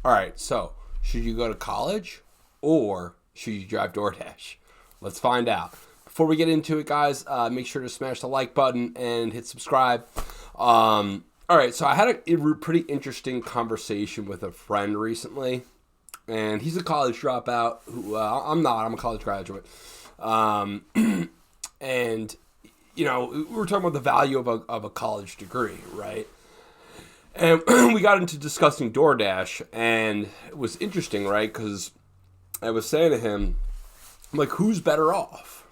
All right, so should you go to college or should you drive Doordash? Let's find out. Before we get into it, guys, make sure to smash the like button and hit subscribe. All right, so I had a pretty interesting conversation with a friend recently, and he's a college dropout. Who I'm not. I'm a college graduate. And we were talking about the value of a college degree, right? And we got into discussing DoorDash, and it was interesting, right? Because I was saying to him, I'm like, who's better off,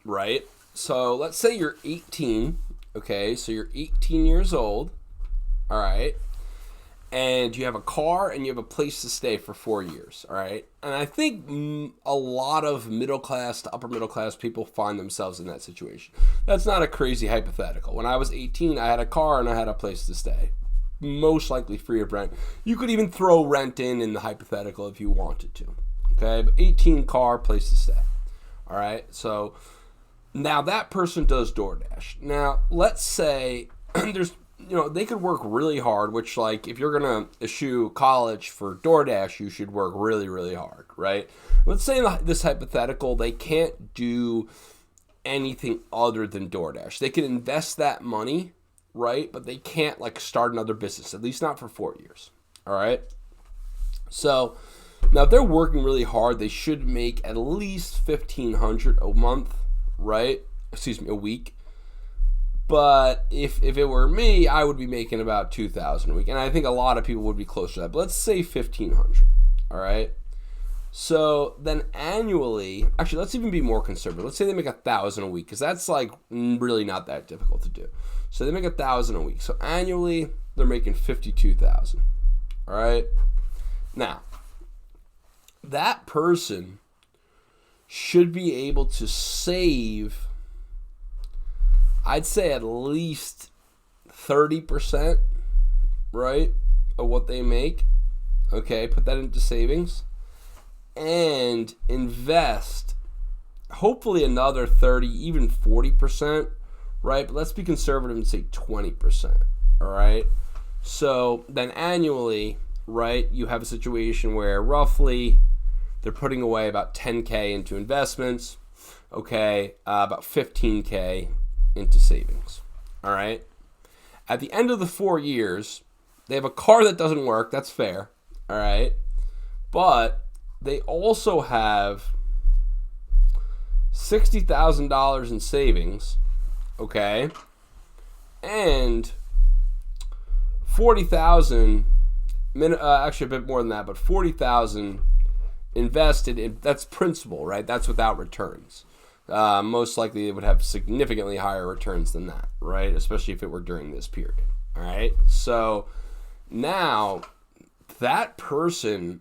right? So let's say you're 18, okay? So you're 18 years old, all right? And you have a car and you have a place to stay for 4 years, all right? And I think a lot of middle class to upper middle class people find themselves in that situation. That's not a crazy hypothetical. When I was 18, I had a car and I had a place to stay. Most likely free of rent. You could even throw rent in the hypothetical if you wanted to. Okay, but 18 car, place to stay. All right, so now that person does DoorDash. Now let's say they could work really hard, which like if you're gonna eschew college for DoorDash, you should work really, really hard, right? Let's say in this hypothetical, they can't do anything other than DoorDash. They can invest that money, right? But they can't like start another business, at least not for 4 years. All right. So now if they're working really hard, they should make at least $1,500 a month, right? A week. But if it were me, I would be making about $2,000 a week, and I think a lot of people would be close to that. But let's say $1,500. All right. So then annually, actually, let's even be more conservative. Let's say they make $1,000 a week, because that's like really not that difficult to do. So they make $1,000 a week. So annually, they're making $52,000. All right. Now, that person should be able to save, I'd say at least 30%, right, of what they make. Okay, put that into savings and invest hopefully another 30, even 40%, right? But let's be conservative and say 20%, all right? So then annually, right, you have a situation where roughly they're putting away about $10K into investments, okay, about $15K into savings, all right? At the end of the 4 years, they have a car that doesn't work, that's fair, all right? But they also have $60,000 in savings, okay, and 40,000, actually a bit more than that, but 40,000 invested in, that's principal, right? That's without returns. Most likely it would have significantly higher returns than that, right? Especially if it were during this period, all right? So now that person,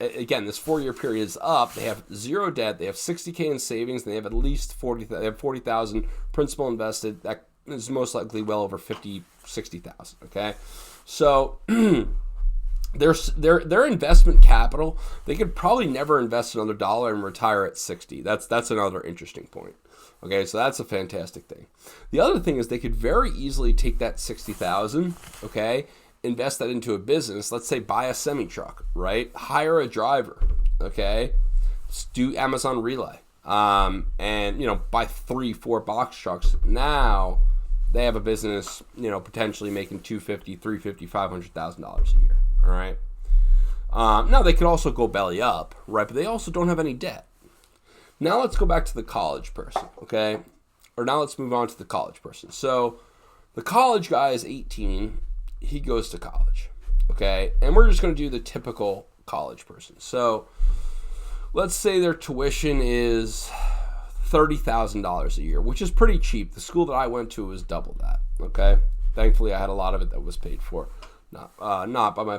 again, this 4 year period is up. They have zero debt. They have $60K in savings. And they have at least 40,000 principal invested. That is most likely well over 60,000. Okay, so their investment capital, they could probably never invest another dollar and retire at 60. That's another interesting point. Okay, so that's a fantastic thing. The other thing is they could very easily take that 60,000. Okay, invest that into a business. Let's say buy a semi truck, right? Hire a driver, okay? Do Amazon Relay, and buy 3-4 box trucks. Now they have a business, potentially making $250,000, $350,000, $500,000 a year. All right. Now they could also go belly up, right? But they also don't have any debt. Now let's go back to the college person, okay? Or now let's move on to the college person. So the college guy is 18. He goes to college, okay? And we're just going to do the typical college person. So let's say their tuition is $30,000 a year, which is pretty cheap. The school that I went to was double that, okay? Thankfully, I had a lot of it that was paid for. Not by my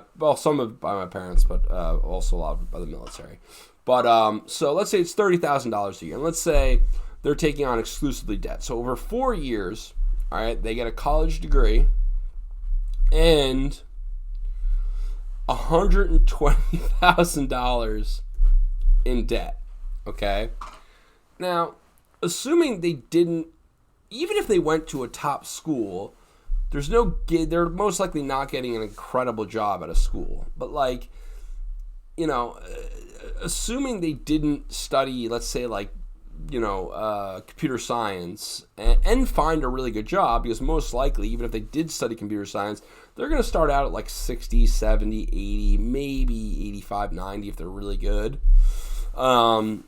parents, but also a lot of it by the military. But so let's say it's $30,000 a year. And let's say they're taking on exclusively debt. So over 4 years, all right, they get a college degree and $120,000 in debt, okay? Now, assuming they didn't, even if they went to a top school, they're most likely not getting an incredible job at a school. But like, assuming they didn't study, let's say, like, computer science and find a really good job, because most likely, even if they did study computer science, they're going to start out at like 60, 70, 80, maybe 85, 90 if they're really good. But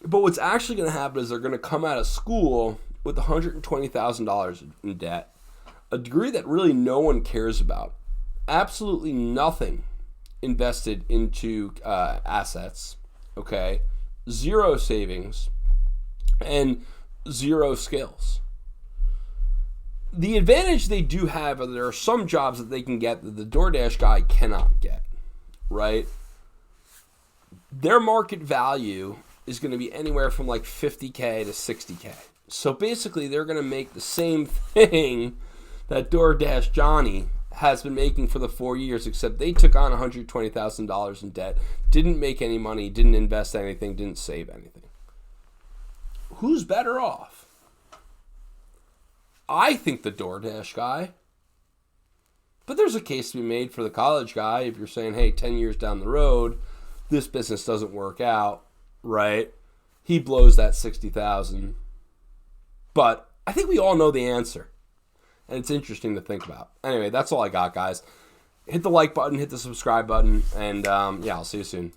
what's actually going to happen is they're going to come out of school with $120,000 in debt, a degree that really no one cares about, absolutely nothing invested into assets, okay, zero savings, and zero skills. The advantage they do have is there are some jobs that they can get that the Doordash guy cannot get, right? Their market value is going to be anywhere from like 50K to 60K. So basically they're going to make the same thing that Doordash Johnny has been making for the 4 years, except they took on $120,000 in debt, didn't make any money, didn't invest anything, didn't save anything. Who's better off? I think the Doordash guy. But there's a case to be made for the college guy if you're saying, hey, 10 years down the road, this business doesn't work out, right? He blows that $60,000. But I think we all know the answer. And it's interesting to think about. Anyway, that's all I got, guys. Hit the like button, hit the subscribe button, and I'll see you soon.